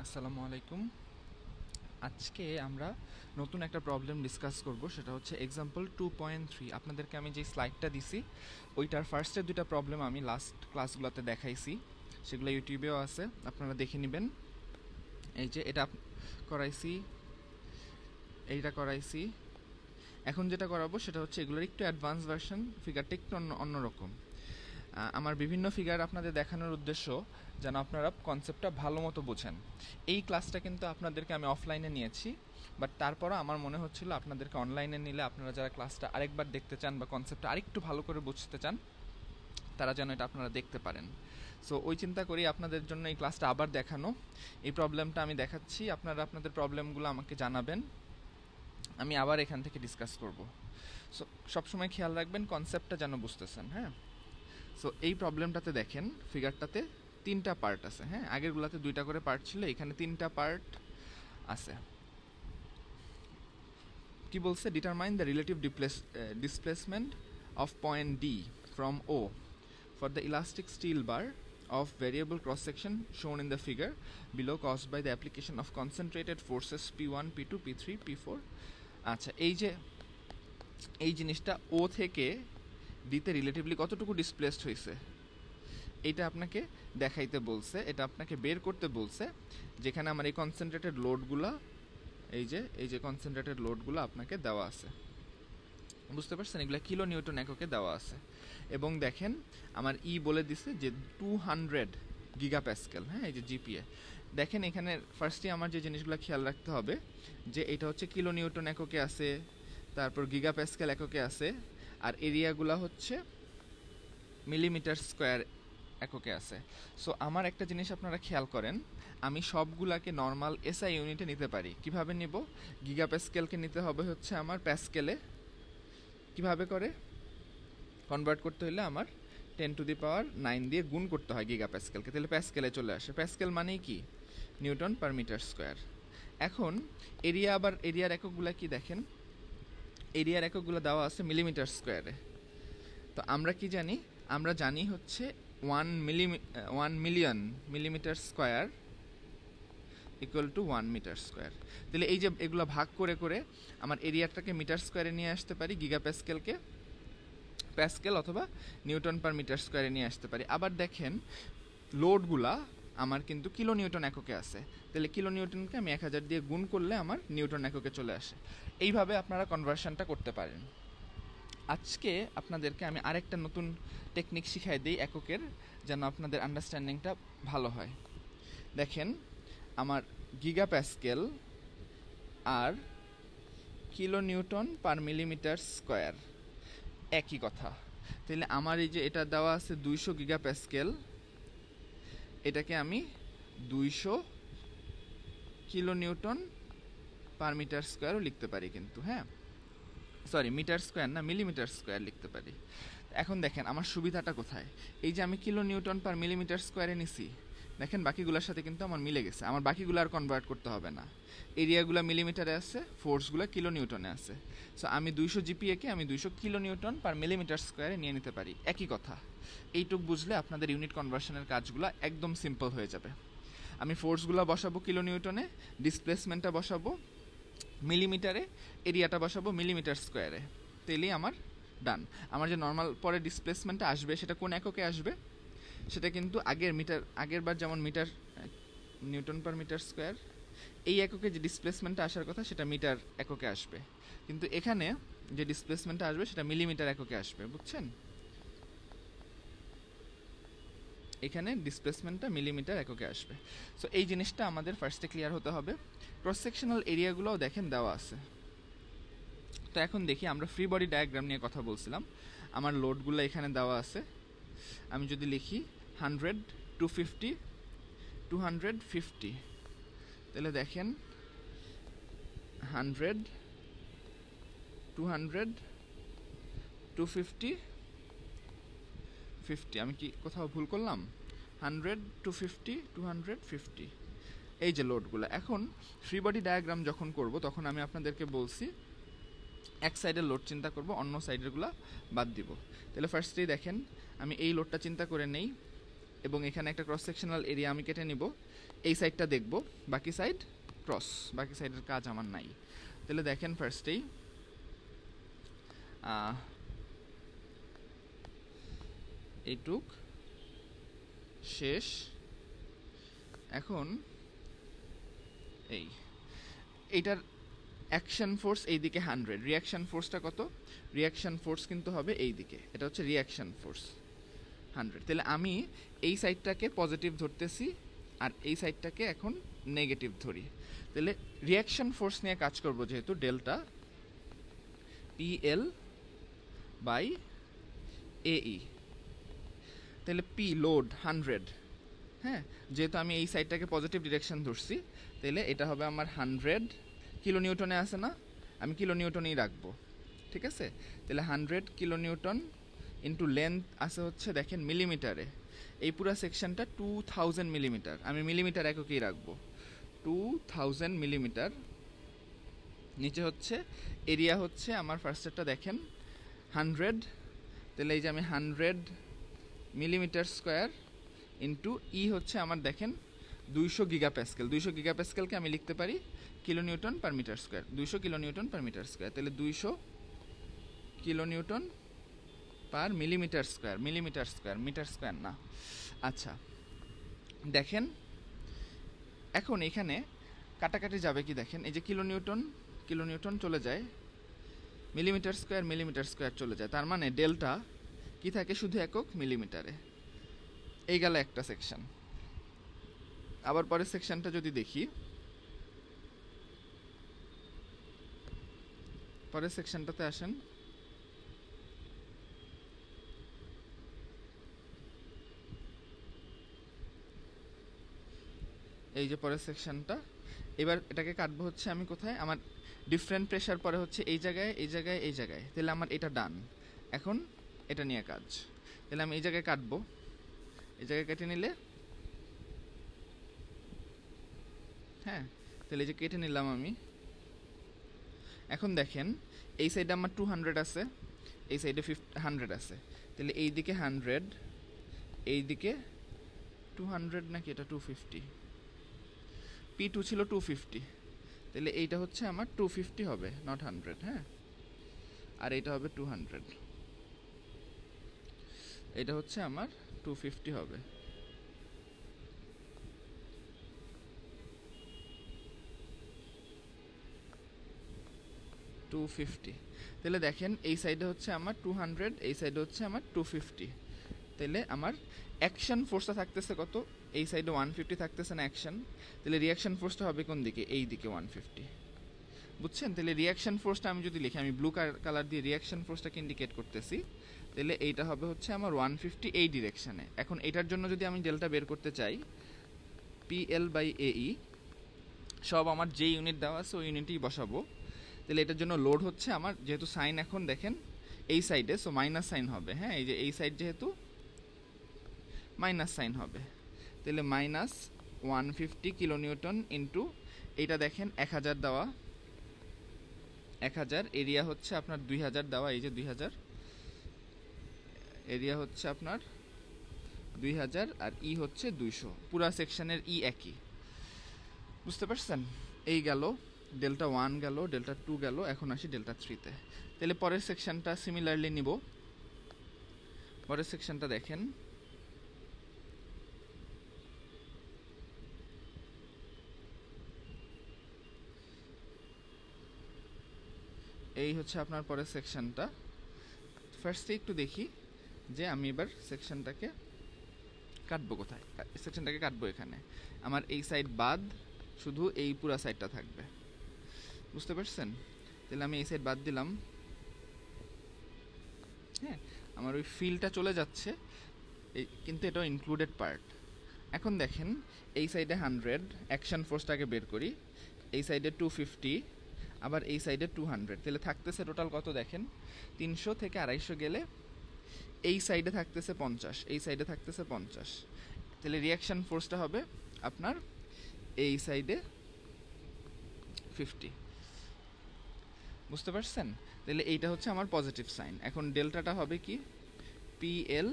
আসসালামু আলাইকুম। আজকে আমরা নতুন একটা প্রবলেম ডিসকাস করব, সেটা হচ্ছে এক্সাম্পল 2.3। আপনাদেরকে আমি যে স্লাইডটা দিছি ওইটার ফার্স্টের দুইটা প্রবলেম আমি লাস্ট ক্লাসগুলোতে দেখাইছি, সেগুলো ইউটিউবেও আছে, আপনারা দেখে নেবেন। এই যে এটা করাইছি, এইটা করাইছি। এখন যেটা করাবো সেটা হচ্ছে এগুলোর একটু অ্যাডভান্স ভার্সন, ফিগারটা একটু অন্যরকম। আমার বিভিন্ন ফিগার আপনাদের দেখানোর উদ্দেশ্য যেন আপনারা কনসেপ্টটা ভালো মতো বোঝেন। এই ক্লাসটা কিন্তু আপনাদেরকে আমি অফলাইনে নিয়েছি, বাট তারপরও আমার মনে হচ্ছিল আপনাদেরকে অনলাইনে নিলে আপনারা যারা ক্লাসটা আরেকবার দেখতে চান বা কনসেপ্টটা আরেকটু ভালো করে বুঝতে চান, তারা যেন এটা আপনারা দেখতে পারেন। সো ওই চিন্তা করি আপনাদের জন্য এই ক্লাসটা আবার দেখানো। এই প্রবলেমটা আমি দেখাচ্ছি, আপনারা আপনাদের প্রবলেমগুলো আমাকে জানাবেন, আমি আবার এখান থেকে ডিসকাস করব। সো সবসময় খেয়াল রাখবেন কনসেপ্টটা যেন বুঝতেছেন। হ্যাঁ, সো এই প্রবলেমটাতে দেখেন ফিগারটাতে তিনটা পার্ট আছে। হ্যাঁ, আগেরগুলোতে দুইটা করে পার্ট ছিল, এখানে তিনটা পার্ট আছে। কি বলছে? Determine the relative displacement of point D from O for the elastic steel bar of variable cross section shown in the figure below caused by the application of concentrated forces P1, P2, P3, P4. আচ্ছা, এই জিনিসটা ও থেকে ডিতে relatively কতটুকু displaced হয়েছে এইটা আপনাকে দেখাইতে বলছে, এটা আপনাকে বের করতে বলছে, যেখানে আমার এই কনসেন্ট্রেটেড লোডগুলো, এই যে কনসেন্ট্রেটেড লোডগুলো আপনাকে দেওয়া আছে, বুঝতে পারছেন? এগুলো কিলো নিউটন এককে দেওয়া আছে। এবং দেখেন আমার বলে দিছে যে 200 গিগাপ্যাসকেল। হ্যাঁ, এই যে জিপিএ দেখেন এখানে ফার্স্টে আমার যে জিনিসগুলো খেয়াল রাখতে হবে যে এটা হচ্ছে কিলো নিউটন এককে আছে, তারপর গিগাপ্যাসকেল এককে আছে, আর এরিয়াগুলো হচ্ছে মিলিমিটার স্কোয়ার এককে আছে। সো আমার একটা জিনিস আপনারা খেয়াল করেন, আমি সবগুলাকে নর্মাল এসআই ইউনিটে নিতে পারি। কিভাবে নিব? গিগাপ্যাসকেলকে নিতে হবে হচ্ছে আমার প্যাসকেলে। কিভাবে করে কনভার্ট করতে হলে আমার 10⁹9 দিয়ে গুণ করতে হয় গিগাপ্যাসকেলকে, তাহলে প্যাসকেলে চলে আসে। প্যাসকেল মানেই কি? Newton per metre square. এখন এরিয়া, আবার এরিয়ার এককগুলো কি দেখেন, এরিয়ার এককগুলো দেওয়া আছে মিলিমিটার স্কোয়ারে। তো আমরা কি জানি? আমরা জানি হচ্ছে 1 million millimetre square equal to 1 metre square. তাহলে এই যে এগুলো ভাগ করে করে আমার এরিয়াটাকে মিটার স্কোয়ারে নিয়ে আসতে পারি, গিগাপ্যাসকেলকে প্যাসকেল অথবা নিউটন পার মিটার স্কোয়ারে নিয়ে আসতে পারি। আবার দেখেন লোডগুলা আমার কিন্তু কিলো নিউটন এককে আছে, তাহলে কিলো নিউটনকে আমি 1000 দিয়ে গুণ করলে আমার নিউটন এককে চলে আসে। এইভাবে আপনারা কনভার্সনটা করতে পারেন। আজকে আপনাদেরকে আমি আরেকটা নতুন টেকনিক শিখাই দিই এককের, যেন আপনাদের আন্ডারস্ট্যান্ডিংটা ভালো হয়। দেখেন আমার গিগাপ্যাসকেল আর kilo newton per millimetre square একই কথা। তাহলে আমার এই যে এটা দেওয়া আছে 200 গিগাপ্যাসকেল, এটাকে আমি 200 কিলো নিউটন পার মিটার স্কোয়ারও লিখতে পারি কিন্তু। হ্যাঁ, সরি, মিটার স্কোয়ার না, মিলিমিটার স্কোয়ার লিখতে পারি। এখন দেখেন আমার সুবিধাটা কোথায়, এই যে আমি কিলো নিউটন পার মিলিমিটার স্কোয়ারে নিছি, দেখেন বাকিগুলোর সাথে কিন্তু আমার মিলে গেছে, আমার বাকিগুলো আর কনভার্ট করতে হবে না। এরিয়াগুলো মিলিমিটারে আছে, ফোর্সগুলো কিলো নিউটনে আছে। সো আমি 200 জিপিএকে আমি 200 কিলো নিউটন পার মিলিমিটার স্কোয়ারে নিয়ে নিতে পারি। একই কথা, এইটুক বুঝলে আপনাদের ইউনিট কনভার্সনের কাজগুলো একদম সিম্পল হয়ে যাবে। আমি ফোর্সগুলো বসাবো কিলো নিউটনে, ডিসপ্লেসমেন্টটা বসাবো মিলিমিটারে, এরিয়াটা বসাবো মিলিমিটার স্কোয়ারে, তাইলেই আমার ডান। আমার যে নর্মাল পরে ডিসপ্লেসমেন্টটা আসবে সেটা কোন এককে আসবে? সেটা কিন্তু আগের বার যেমন metre newton per metre square, এই এককে যে ডিসপ্লেসমেন্টটা আসার কথা সেটা মিটার এককে আসবে, কিন্তু এখানে যে ডিসপ্লেসমেন্টটা আসবে সেটা মিলিমিটার এককে আসবে, বুঝছেন? এখানে ডিসপ্লেসমেন্টটা মিলিমিটার এককে আসবে। সো এই জিনিসটা আমাদের ফার্স্টে ক্লিয়ার হতে হবে। ক্রস সেকশনাল এরিয়াগুলোও দেখেন দেওয়া আছে। তো এখন দেখি, আমরা ফ্রি বডি ডায়াগ্রাম নিয়ে কথা বলছিলাম, আমার লোডগুলো এখানে দেওয়া আছে। আমি যদি লিখি 100, 250, 250, তাহলে দেখেন 100, 200, 250, 50। আমি কি কোথাও ভুল করলাম? 100, 250, 250, এই যে লোডগুলো। এখন ফ্রি বডি ডায়াগ্রাম যখন করব তখন আমি আপনাদেরকে বলছি এক সাইডের লোড চিন্তা করব, অন্য সাইডেরগুলো বাদ দিব। তাহলে ফার্স্টেই দেখেন আমি এই লোডটা চিন্তা করে নেই, এবং এখানে একটা ক্রস সেকশনাল এরিয়া আমি কেটে নিব, এই সাইডটা দেখব, বাকি সাইড ক্রস, বাকি সাইডের কাজ আমার নাই। তাহলে দেখেন ফার্স্টেই এইটুক শেষ। এখন এইটার অ্যাকশন ফোর্স এইদিকে 100, রিয়াকশন ফোর্সটা কত? রিয়াকশন ফোর্স কিন্তু হবে এইদিকে, এটা হচ্ছে রিয়াকশন ফোর্স 100। তাহলে আমি এই সাইডটাকে পজিটিভ ধরতেছি আর এই সাইডটাকে এখন নেগেটিভ ধরি। তাহলে রিয়াকশন ফোর্স নিয়ে কাজ করব, যেহেতু ডেল্টা PL বাই AE। তাহলে P লোড 100, হ্যাঁ, যেহেতু আমি এই সাইডটাকে পজিটিভ ডিরেকশন ধরছি, তাহলে এটা হবে আমার 100 কিলো নিউটনে আছে না, আমি কিলো নিউটনেই রাখবো, ঠিক আছে। তাহলে 100 কিলো নিউটন ইন্টু লেন্থ আছে হচ্ছে দেখেন মিলিমিটারে, এই পুরো সেকশনটা 2000 মিলিমিটার, আমি মিলিমিটার এককেই রাখবো, 2000 মিলিমিটার। নিচে হচ্ছে এরিয়া হচ্ছে আমার ফার্স্টেরটা দেখেন 100, তাহলে এই যে আমি 100 মিলিমিটার স্কোয়ার ইন্টু ই হচ্ছে আমার দেখেন 200 গিগাপ্যাসকেল, 200 গিগাপ্যাসকেলকে আমি লিখতে পারি kilo newton per metre square, 200 kilo newton per metre square. তাহলে 200 kilo newton per millimetre square, millimetre square, metre square না। আচ্ছা দেখেন এখন এখানে কাটাকাটি যাবে কি দেখেন, এই যে কিলো নিউটন, কিলো নিউটন চলে যায়, মিলিমিটার স্কোয়ার, মিলিমিটার স্কোয়ার চলে যায়, তার মানে ডেল্টা কি থাকে শুধু একক মিলিমিটারে। এই গেল একটা সেকশন। আবার পরের সেকশনটা যদি দেখি, পরের সেকশনটাতে আসেন, এই যে পরের সেকশনটা, এবার এটাকে কাটবো হচ্ছে আমি কোথায়, আমার ডিফারেন্ট প্রেশার পরে হচ্ছে এই জায়গায়, এই জায়গায়, এই জায়গায়, তাহলে আমার এটা ডান। এখন এটা নিয়ে কাজ, তাহলে আমি এই জায়গায় কাটবো, এই জায়গায় কেটে নিলে, হ্যাঁ, তাহলে এই যে কেটে নিলাম আমি। এখন দেখেন এই সাইডে আমার 200 আছে, এই সাইডে 100 আছে, তাহলে এই দিকে 100, এই দিকে 200 নাকি এটা 250, P2 ছিল 250, তাহলে এইটা হচ্ছে আমার 250 হবে, নট 100, হ্যাঁ, আর এইটা হবে 200, এটা হচ্ছে আমার 250 হবে। তাহলে দেখেন এই সাইডে হচ্ছে আমার 200, এই সাইডে হচ্ছে আমার 250, তাহলে আমার অ্যাকশন ফোর্সটা থাকতেছে কত, এই সাইডে 150 থাকতেছে না অ্যাকশন, তাহলে রিয়াকশন ফোর্সটা হবে কোন দিকে, এই দিকে 150, বুঝছেন। তাহলে রিয়াকশন ফোর্সটা আমি যদি লিখি, আমি ব্লু কালার দিয়ে রিয়াকশন ফোর্সটাকে ইন্ডিকেট করতেছি, তাহলে এইটা হবে হচ্ছে আমার 150 এই ডিরেকশনে। এখন এটার জন্য যদি আমি ডেল্টা বের করতে চাই, PL বাই AE সব আমার যে ইউনিট দেওয়া আছে ওই ইউনিটেই বসাবো। তাহলে এটার জন্য লোড হচ্ছে আমার, যেহেতু সাইন এখন দেখেন এই সাইডে, সো মাইনাস সাইন হবে, হ্যাঁ, এই যে এই সাইড যেহেতু মাইনাস সাইন হবে, তাহলে মাইনাস 150 কিলো নিউটন ইন্টু এইটা দেখেন 1000 দেওয়া, 1000, এরিয়া হচ্ছে আপনার 2000 দেওয়া, এই যে 2000, এরিয়া হচ্ছে আপনার 2000 আর ই হচ্ছে 200, পুরা সেকশনের ই একই, বুঝতে পারছেন। এই গেল ডেল্টা 1 গেল, ডেল্টা 2 গেল, এখন আসি ডেল্টা 3-তে। তাহলে পরের সেকশনটা সিমিলারলি নিব। পরের সেকশনটা দেখেন, এই হচ্ছে আপনার পরের সেকশনটা। ফার্স্টে একটু দেখি যে আমি এবার সেকশনটাকে কাটবো কোথায়, সেকশনটাকে কাটবো এখানে, আমার এই সাইড বাদ শুধু এই পুরা সাইডটা থাকবে, বুঝতে পারছেন। তাহলে আমি এই সাইড বাদ দিলাম, হ্যাঁ, আমার ওই ফিলটা চলে যাচ্ছে, কিন্তু এটাও ইনক্লুডেড পার্ট। এখন দেখেন এই সাইডে 100, অ্যাকশন ফোর্সটাকে বের করি, এই সাইডে 250, আবার এই সাইডে 200, তাহলে থাকতেছে টোটাল কত দেখেন, 300 থেকে 250 গেলে এই সাইডে থাকতেছে 50, এই সাইডে থাকতেছে 50, তাহলে রিয়াকশন ফোর্সটা হবে আপনার এই সাইডে 50, বুঝতে পারছেন। তাহলে এইটা হচ্ছে আমার পজিটিভ সাইন। এখন ডেল্টাটা হবে কি, PL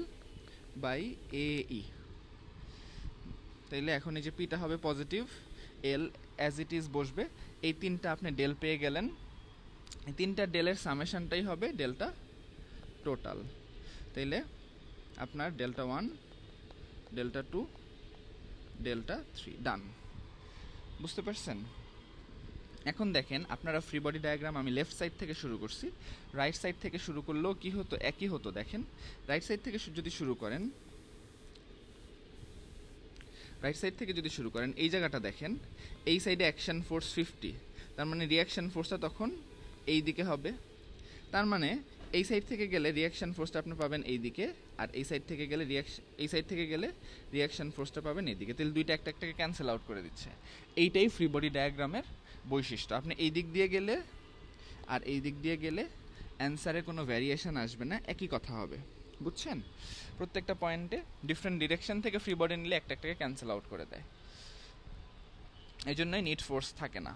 বাই AE, তাইলে এখন এই যে পিটা হবে positive, L as it is বসবে। এই তিনটা আপনি ডেল পেয়ে গেলেন, এই তিনটা ডেলের সামেশনটাই হবে ডেল্টা টোটাল। তাইলে আপনার ডেল্টা 1, ডেল্টা 2, ডেল্টা 3 ডান। বুঝতে পারছেন? এখন দেখেন আপনারা ফ্রি বডি ডায়াগ্রাম আমি লেফট সাইড থেকে শুরু করছি, রাইট সাইড থেকে শুরু করলেও কি হতো, একই হতো। দেখেন রাইট সাইড থেকে যদি শুরু করেন, রাইট সাইড থেকে যদি শুরু করেন, এই জায়গাটা দেখেন, এই সাইডে অ্যাকশন ফোর্স 50, তার মানে রিয়াকশন ফোর্সটা তখন এই দিকে হবে। তার মানে এই সাইড থেকে গেলে রিয়াকশন ফোর্সটা আপনি পাবেন এই দিকে, আর এই সাইড থেকে গেলে এই সাইড থেকে গেলে রিয়াকশন ফোর্সটা পাবেন এইদিকে। তাহলে দুইটা একটাকে ক্যান্সেল আউট করে দিচ্ছে। এইটাই ফ্রি বডি ডায়াগ্রামের বৈশিষ্ট্য। আপনি এই দিক দিয়ে গেলে আর এই দিক দিয়ে গেলে অ্যান্সারে কোনো ভ্যারিয়েশন আসবে না, একই কথা হবে। বুঝছেন? প্রত্যেকটা পয়েন্টে ডিফারেন্ট ডিরেকশন থেকে ফ্রি বডি নিলে একটাকে ক্যান্সেল আউট করে দেয়। এই জন্যই নিট ফোর্স থাকে না।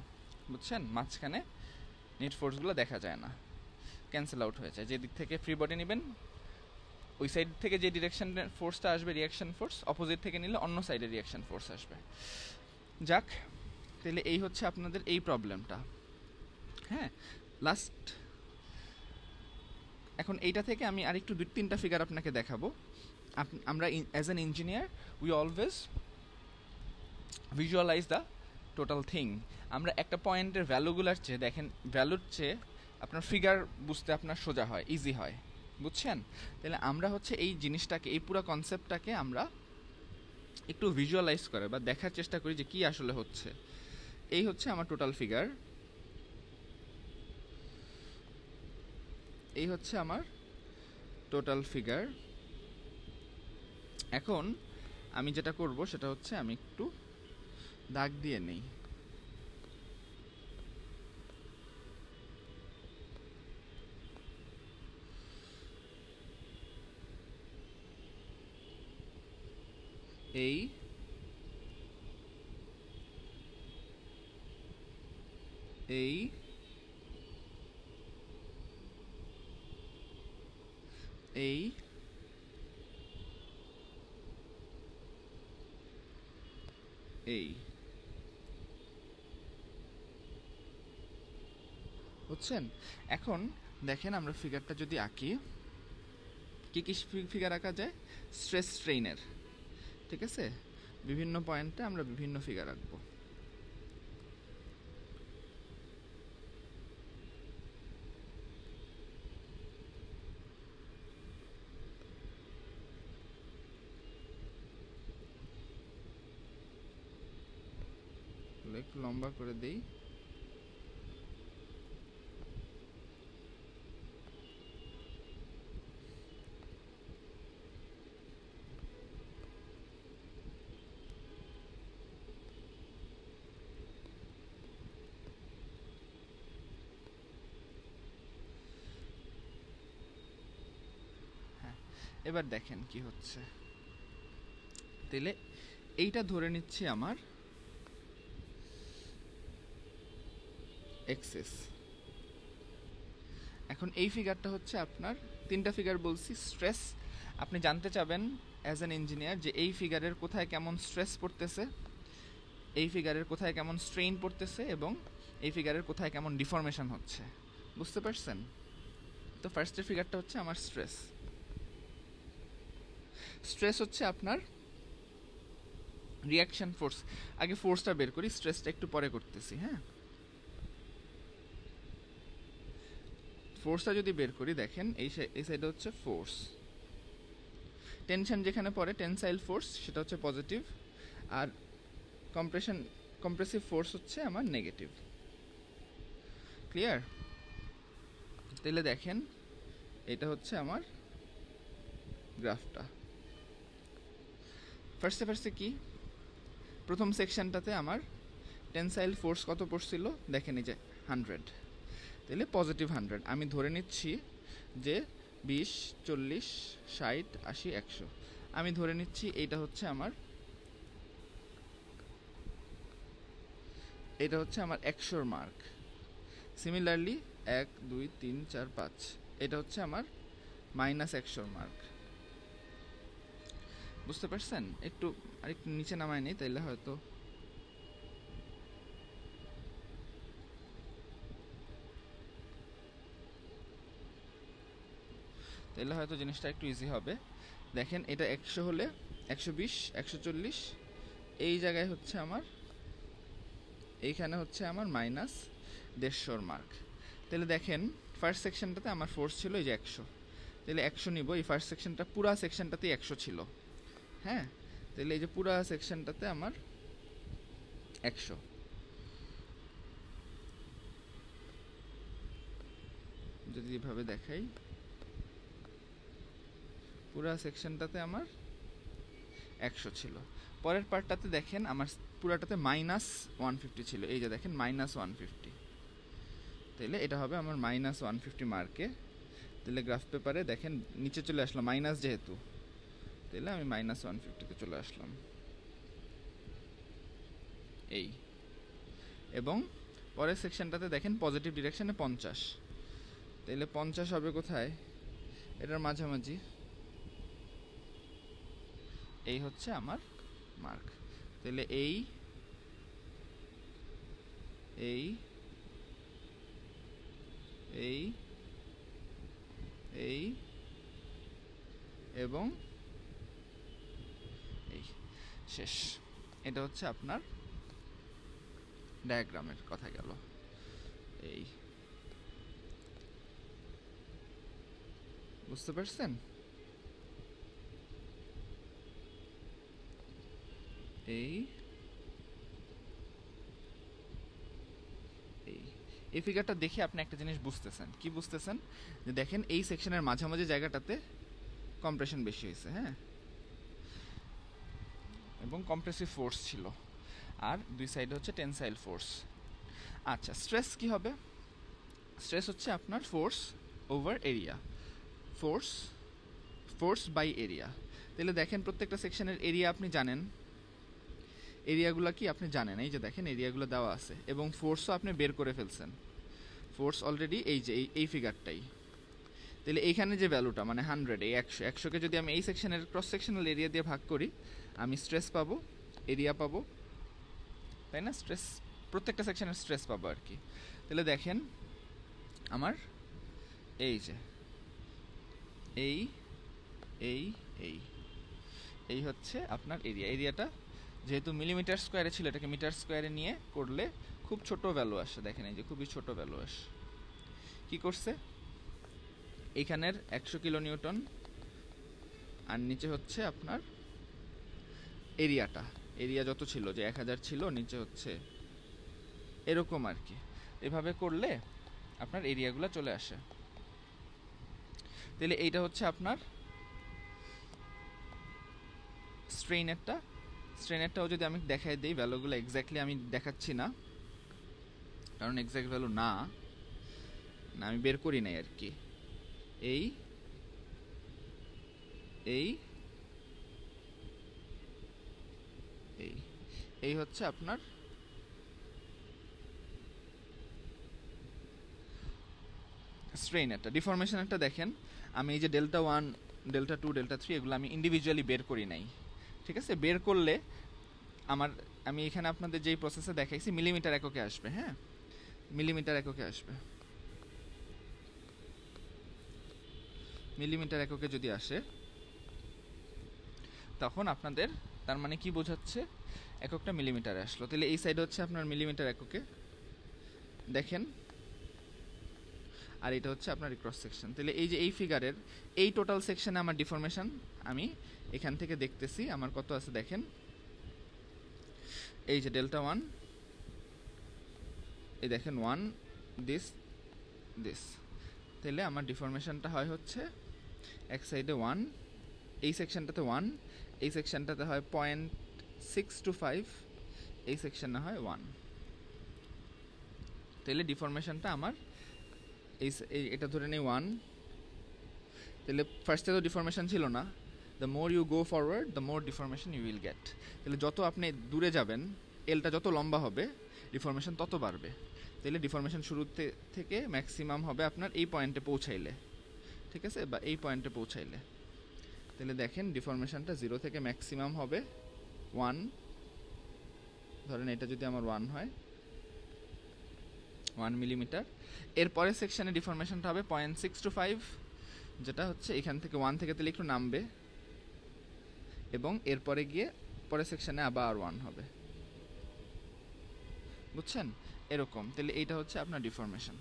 বুঝছেন? মাঝখানে নিট ফোর্সগুলো দেখা যায় না, ক্যান্সেল আউট হয়ে যায়। যে দিক থেকে ফ্রি বডি নেবেন ওই সাইড থেকে যে ডিরেকশন ফোর্সটা আসবে রিয়াকশন ফোর্স, অপোজিট থেকে নিলে অন্য সাইডে রিয়াকশন ফোর্স আসবে। যাক, তাহলে এই হচ্ছে আপনাদের এই প্রবলেমটা। হ্যাঁ, লাস্ট এখন এইটা থেকে আমি আরেকটু 2-3টা ফিগার আপনাকে দেখাবো। আমরা as an engineer we always visualise the total thing. আমরা একটা পয়েন্টের ভ্যালুগুলার চেয়ে, দেখেন ভ্যালুর চেয়ে আপনার ফিগার বুঝতে আপনার সোজা হয়, ইজি হয়। বুঝছেন? তাহলে আমরা হচ্ছে এই জিনিসটাকে, এই পুরো কনসেপ্টটাকে আমরা একটু ভিজুয়ালাইজ করে বা দেখার চেষ্টা করি যে কি আসলে হচ্ছে। এই হচ্ছে আমার টোটাল ফিগার, এই হচ্ছে আমার টোটাল ফিগার। এখন আমি যেটা করব সেটা হচ্ছে আমি একটু দাগ দিয়ে নেই। এই এই এই এই বুঝছেন? এখন দেখেন আমরা ফিগারটা যদি আঁকি, কি কি ফিগার আঁকা যায়? স্ট্রেস স্ট্রেইনের, ঠিক আছে? বিভিন্ন পয়েন্টে আমরা বিভিন্ন ফিগার আঁকবো। একটু লম্বা করে দেই। এবার দেখেন কি হচ্ছে। তাহলে এইটা ধরে নিচ্ছি আমার এক্সেস। এখন এই ফিগারটা হচ্ছে আপনার, 3টা ফিগার বলছি। স্ট্রেস আপনি জানতে চাবেন অ্যাজ অ্যান ইঞ্জিনিয়ার যে এই ফিগারের কোথায় কেমন স্ট্রেস পড়তেছে, এই ফিগারের কোথায় কেমন স্ট্রেইন পড়তেছে, এবং এই ফিগারের কোথায় কেমন ডিফরমেশন হচ্ছে। বুঝতে পারছেন? তো ফার্স্টের ফিগারটা হচ্ছে আমার স্ট্রেস। স্ট্রেস হচ্ছে আপনার রিয়াকশন ফোর্স। আগে ফোর্সটা বের করি, স্ট্রেসটা একটু পরে করতেছি। হ্যাঁ, ফোর্সটা যদি বের করি, দেখেন এই সাইডে হচ্ছে ফোর্স। টেনশন যেখানে পড়ে, টেনসাইল ফোর্স, সেটা হচ্ছে পজিটিভ, আর কম্প্রেসিভ ফোর্স হচ্ছে আমার নেগেটিভ। ক্লিয়ার? তাহলে দেখেন এটা হচ্ছে আমার গ্রাফটা। ফার্স্টে কি প্রথম সেকশনটাতে আমার টেনসাইল ফোর্স কত পড়ছিল? দেখেন এই যে 100, তাহলে পজিটিভ 100। আমি ধরে নিচ্ছি যে 20, 40, 60, 80, 100। আমি ধরে নিচ্ছি এইটা হচ্ছে আমার 100-র মার্ক। সিমিলারলি 1, 2, 3, 4, 5 এটা হচ্ছে আমার -100-র মার্ক। বুঝতে পারছেন? একটু আরেকটু নিচে নামায় নেই, তাইলে হয়তো জিনিসটা একটু ইজি হবে। দেখেন এটা 100 হলে 120, 140, এই জায়গায় হচ্ছে আমার, এইখানে হচ্ছে আমার -150 মার্ক। তাহলে দেখেন ফার্স্ট সেকশনটাতে আমার ফোর্স ছিল এই যে 100, তাহলে 100 নিব। এই ফার্স্ট সেকশনটা পুরা সেকশনটাতেই 100 ছিল, হ্যাঁ। তাহলে এই যে পুরা সেকশনটাতে আমার 100, যদি এভাবে দেখাই, পুরা সেকশনটাতে আমার 100 ছিল। পরের পার্টটাতে দেখেন আমার পুরাটাতে -150 ছিল, এই যে দেখেন -150। তাহলে এটা হবে আমার -150 মার্কে। তাহলে গ্রাফ পেপারে দেখেন নিচে চলে আসলাম মাইনাস, যেহেতু তাহলে আমি -150-তে চলে আসলাম এই। এবং পরের সেকশনটাতে দেখেন পজিটিভ ডিরেকশনে 50, তাহলে 50 হবে কোথায়? এটার মাঝামাঝি, এই হচ্ছে আমার মার্ক। তাহলে এই এই এই এই এবং এই, শেষ। এটা হচ্ছে আপনার ডায়াগ্রামের কথা গেল। এই বুঝতে পারছেন? এই ফিগারটা দেখে আপনি একটা জিনিস বুঝতেছেন, কি বুঝতেছেন? যে দেখেন এই সেকশনের মাঝামাঝি জায়গাটাতে কম্প্রেশন বেশি হয়েছে, হ্যাঁ, এবং কম্প্রেসিভ ফোর্স ছিল, আর দুই সাইডে হচ্ছে টেনসাইল ফোর্স। আচ্ছা, স্ট্রেস কি হবে? স্ট্রেস হচ্ছে আপনার force over area, force by area. তাহলে দেখেন প্রত্যেকটা সেকশনের এরিয়া আপনি জানেন, এরিয়াগুলো কি আপনি জানেন, এই যে দেখেন এরিয়াগুলো দেওয়া আছে, এবং ফোর্সও আপনি বের করে ফেলছেন। ফোর্স অলরেডি এই যে এই ফিগারটাই। তাহলে এইখানে যে ভ্যালুটা মানে 100, এই 100কে যদি আমি এই সেকশনের ক্রস সেকশনাল এরিয়া দিয়ে ভাগ করি, আমি স্ট্রেস পাবো, এরিয়া পাবো, তাই না? স্ট্রেস, প্রত্যেকটা সেকশনের স্ট্রেস পাবো আর কি। তাহলে দেখেন আমার এই যে এই এই এই এই হচ্ছে আপনার এরিয়া। এরিয়াটা যেহেতু মিলিমিটার স্কোয়ারে ছিল, এটাকে মিটার স্কোয়ারে নিয়ে করলে খুব ছোট ভ্যালু আসে। দেখেন এই যে খুবই ছোট ভ্যালু আসে। কি করছে? এইখানের 100 কিলো নিউটন, আর নিচে হচ্ছে আপনার এরিয়াটা, এরিয়া যত ছিল, যে 1000 ছিল, নিচে হচ্ছে এরকম আর কি। এভাবে করলে আপনার এরিয়াগুলো চলে আসে। তাহলে এইটা হচ্ছে আপনার স্ট্রেনেরটাও যদি আমি দেখাই দিই, ভ্যালুগুলো এক্স্যাক্টলি আমি দেখাচ্ছি না, কারণ এক্স্যাক্ট ভ্যালু না আমি বের করি নাই আর কি। এই এই এই এই হচ্ছে আপনার স্ট্রেইনেরটা। ডিফরমেশনেরটা দেখেন আমি এই যে Δ1, Δ2, Δ3 এগুলো আমি ইন্ডিভিজুয়ালি বের করি নাই, ঠিক আছে? বের করলে আমি এখানে আপনাদের যেই প্রসেসে দেখাইছি মিলিমিটার এককে আসবে, হ্যাঁ, মিলিমিটার এককে আসবে। মিলিমিটার এককে যদি আসে, তখন আপনাদের তার মানে কি বোঝাচ্ছে? এককটা মিলিমিটারে আসলো। তাহলে এই সাইড হচ্ছে আপনার মিলিমিটার এককে, দেখেন, আর এটা হচ্ছে আপনার ক্রস সেকশন। তাহলে এই যে এই ফিগারের এই টোটাল সেকশনে আমার ডিফরমেশন আমি এখান থেকে দেখতেছি আমার কত আছে। দেখেন এই যে Δ1, এই দেখেন 1 দিস, তাহলে আমার ডিফরমেশনটা হয় হচ্ছে এক সাইডে 1, এই সেকশনটাতে 1, এই সেকশনটাতে হয় 0.625, এই সেকশনে হয় 1। তাহলে ডিফরমেশনটা আমার এটা ধরে নেই 1। তাহলে ফার্স্টে তো ডিফরমেশন ছিল না, the more you go forward the more deformation you will get. তাহলে যত আপনি দূরে যাবেন, এলটা যত লম্বা হবে, ডিফরমেশন তত বাড়বে। তাহলে ডিফরমেশন শুরু থেকে ম্যাক্সিমাম হবে আপনার এই পয়েন্টে পৌঁছাইলে, ঠিক আছে, বা এই পয়েন্টে পৌঁছাইলে। তাহলে দেখেন ডিফরমেশনটা 0 থেকে ম্যাক্সিমাম হবে 1, ধরেন এটা যদি আমার 1 হয় 1 মিলিমিটার। এরপরে সেকশনে ডিফরমেশনটা হবে 0.625, যেটা হচ্ছে এখান থেকে 1 থেকে তাহলে একটু নামবে, এবং এরপরে গিয়ে পরের সেকশনে আবার 1 হবে, বুঝছেন? এরকম। তাহলে এইটা হচ্ছে আপনার ডিফরমেশন।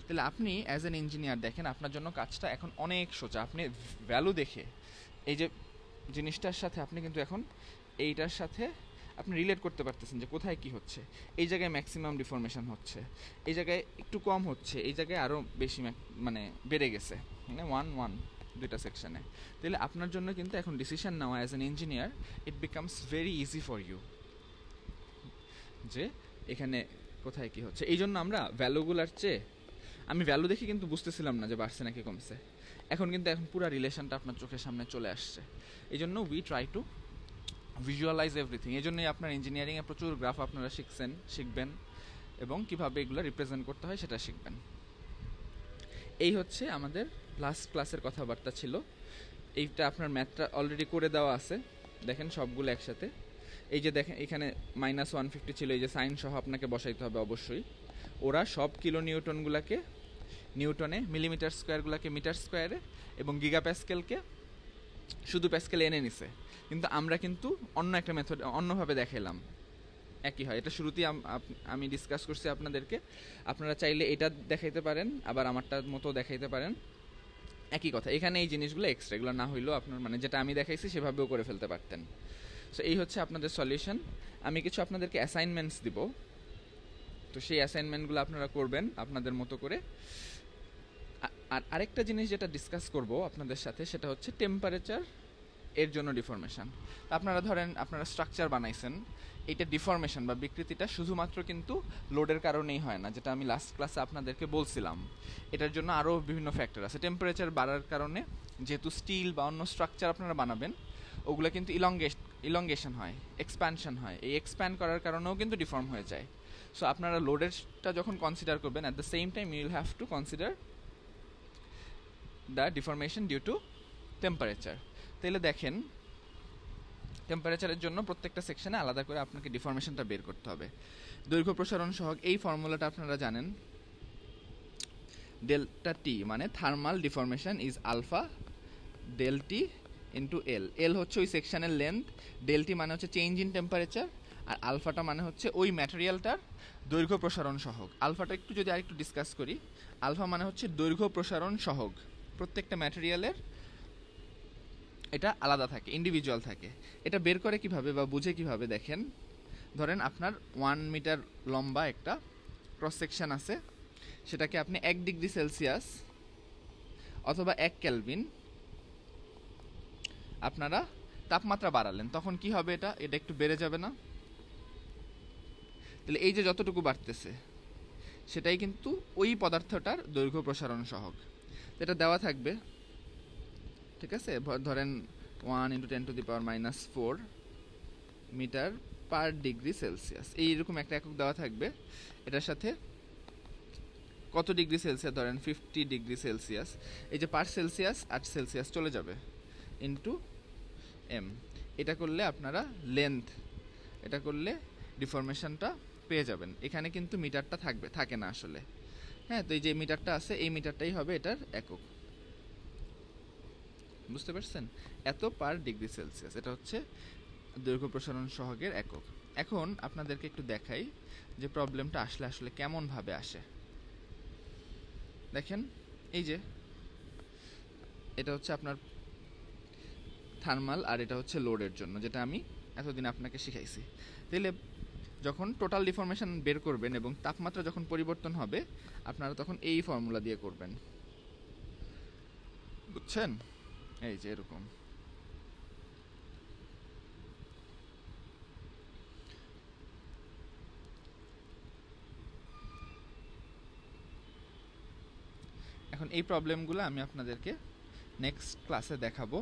তাহলে আপনি অ্যাজ অ্যান ইঞ্জিনিয়ার দেখেন আপনার জন্য কাজটা এখন অনেক সোজা। আপনি ভ্যালু দেখে এই যে জিনিসটার সাথে আপনি কিন্তু এখন এইটার সাথে আপনি রিলেট করতে পারতেছেন যে কোথায় কি হচ্ছে। এই জায়গায় ম্যাক্সিমাম ডিফরমেশন হচ্ছে, এই জায়গায় একটু কম হচ্ছে, এই জায়গায় আরও বেশি মানে বেড়ে গেছে, মানে 1 দুইটা সেকশনে। তাহলে আপনার জন্য কিন্তু এখন ডিসিশন নেওয়া as an engineer it becomes very easy for you, যে এখানে কোথায় কি হচ্ছে। এই জন্য আমরা ভ্যালুগুলার চেয়ে, আমি ভ্যালু দেখে কিন্তু বুঝতেছিলাম না যে বাড়ছে নাকি কমছে, এখন পুরো রিলেশনটা আপনার চোখের সামনে চলে আসছে। এই জন্য we try to visualise everything. এই জন্যই আপনার ইঞ্জিনিয়ারিংয়ে প্রচুর গ্রাফ আপনারা শিখবেন এবং কীভাবে এগুলো রিপ্রেজেন্ট করতে হয় সেটা শিখবেন। এই হচ্ছে আমাদের লাস্ট ক্লাসের কথাবার্তা ছিল। এইটা আপনার ম্যাথটা অলরেডি করে দেওয়া আছে, দেখেন সবগুলো একসাথে। এই যে দেখেন এখানে -150 ছিল, এই যে সাইন সহ আপনাকে বসাইতে হবে অবশ্যই। ওরা সব কিলো নিউটনগুলোকে নিউটনে, মিলিমিটার স্কোয়ারগুলোকে মিটার স্কোয়ারে, এবং গিগা প্যাসকেলকে শুধু প্যাসকেলে এনে নিছে। কিন্তু আমরা কিন্তু অন্য একটা মেথড অন্যভাবে দেখাইলাম, একই হয়। এটা শুরুতেই আমি ডিসকাস করছি আপনাদেরকে। আপনারা চাইলে এটা দেখাইতে পারেন, আবার আমারটার মতো দেখাইতে পারেন, একই কথা। এখানে এই জিনিসগুলো এক্সট্রা, এগুলো না হইলেও আপনার মানে যেটা আমি দেখাইছি সেভাবেও করে ফেলতে পারতেন। সো এই হচ্ছে আপনাদের সলিউশন। আমি কিছু আপনাদেরকে অ্যাসাইনমেন্টস দিব, তো সেই অ্যাসাইনমেন্টগুলো আপনারা করবেন আপনাদের মতো করে। আর আরেকটা জিনিস যেটা ডিসকাস করব আপনাদের সাথে, সেটা হচ্ছে টেম্পারেচার এর জন্য ডিফরমেশন। আপনারা ধরেন আপনারা স্ট্রাকচার বানাইছেন, এটা ডিফরমেশন বা বিকৃতিটা শুধুমাত্র কিন্তু লোডের কারণেই হয় না, যেটা আমি লাস্ট ক্লাসে আপনাদেরকে বলছিলাম। এটার জন্য আরও বিভিন্ন ফ্যাক্টর আছে। টেম্পারেচার বাড়ার কারণে, যেহেতু স্টিল বা অন্য স্ট্রাকচার আপনারা বানাবেন, ওগুলো কিন্তু ইলংগেশন হয়, এক্সপ্যানশন হয়। এই এক্সপ্যান্ড করার কারণেও কিন্তু ডিফর্ম হয়ে যায়। সো আপনারা লোডেরটা যখন কনসিডার করবেন, at the same time you will have to consider the deformation due to temperature. তাহলে দেখেন টেম্পারেচারের জন্য প্রত্যেকটা সেকশনে আলাদা করে আপনাকে ডিফরমেশনটা বের করতে হবে। দৈর্ঘ্য প্রসারণ সহগ, এই ফর্মুলাটা আপনারা জানেন, ডেল্টা টি মানে thermal deformation is alpha del T into L. L হচ্ছে ওই সেকশনের লেন্থ, ডেল টি মানে হচ্ছে চেঞ্জ ইন টেম্পারেচার, আর আলফাটা মানে হচ্ছে ওই ম্যাটেরিয়ালটার দৈর্ঘ্য প্রসারণ সহগ। আলফাটা একটু যদি আরেকটু ডিসকাস করি, আলফা মানে হচ্ছে দৈর্ঘ্য প্রসারণ সহগ। প্রত্যেকটা ম্যাটেরিয়ালের এটা আলাদা থাকে, ইন্ডিভিজুয়াল থাকে। এটা বের করে কিভাবে বা বুঝে কিভাবে, দেখেন ধরেন আপনার 1 মিটার লম্বা একটা ক্রস সেকশন আছে, সেটাকে আপনি 1 ডিগ্রি সেলসিয়াস অথবা 1 কেলভিন আপনারা তাপমাত্রা বাড়ালেন, তখন কি হবে? এটা একটু বেড়ে যাবে না? তাহলে এই যে যতটুকু বাড়তেছে সেটাই কিন্তু ওই পদার্থটার দৈর্ঘ্য প্রসারণ সহগ। এটা দেওয়া থাকবে, ঠিক আছে? ধরেন 1 × 10⁻⁻⁴ মিটার পার ডিগ্রি সেলসিয়াস, এইরকম একটা একক দেওয়া থাকবে। এটার সাথে কত ডিগ্রি সেলসিয়াস, ধরেন 50 ডিগ্রি সেলসিয়াস, এই যে পার সেলসিয়াস 8 সেলসিয়াস চলে যাবে ইন্টু এম। এটা করলে আপনারা লেন্থ, এটা করলে ডিফরমেশনটা পেয়ে যাবেন। এখানে কিন্তু মিটারটা থাকে না আসলে, হ্যাঁ। তো এই যে মিটারটা আছে, এই মিটারটাই হবে এটার একক, বুঝতে পারছেন? এত পার ডিগ্রি সেলসিয়াস, এটা হচ্ছে দৈর্ঘ্য প্রসারণ সহগের একক। এখন আপনাদেরকে একটু দেখাই যে প্রবলেমটা আসলে কেমন ভাবে আসে। দেখেন এই যে এটা হচ্ছে আপনার থার্মাল, আর এটা হচ্ছে লোডের জন্য, যেটা আমি এতদিন আপনাকে শিখাইছি। তাহলে যখন টোটাল ডিফরমেশন বের করবেন এবং তাপমাত্রা যখন পরিবর্তন হবে, আপনারা তখন এই ফর্মুলা দিয়ে করবেন, বুঝছেন? এই যে এরকম। এখন এই প্রবলেমগুলো আমি আপনাদেরকে নেক্সট ক্লাসে দেখাবো।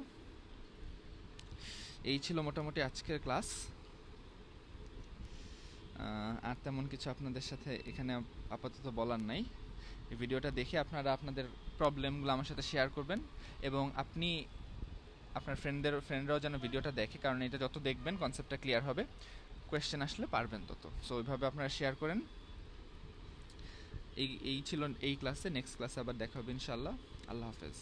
এই ছিল মোটামুটি আজকের ক্লাস। আর তেমন কিছু আপনাদের সাথে এখানে আপাতত বলার নাই। এই ভিডিওটা দেখে আপনারা আপনাদের প্রবলেমগুলো আমার সাথে শেয়ার করবেন, এবং আপনি আপনার ফ্রেন্ডরাও যেন ভিডিওটা দেখে, কারণ এটা যত দেখবেন কনসেপ্টটা ক্লিয়ার হবে, কোয়েশ্চেন আসলে পারবেন তত। সো ওইভাবে আপনারা শেয়ার করেন। এই ছিল এই ক্লাসে। নেক্সট ক্লাসে আবার দেখা হবে ইনশাআল্লাহ। আল্লাহ হাফেজ।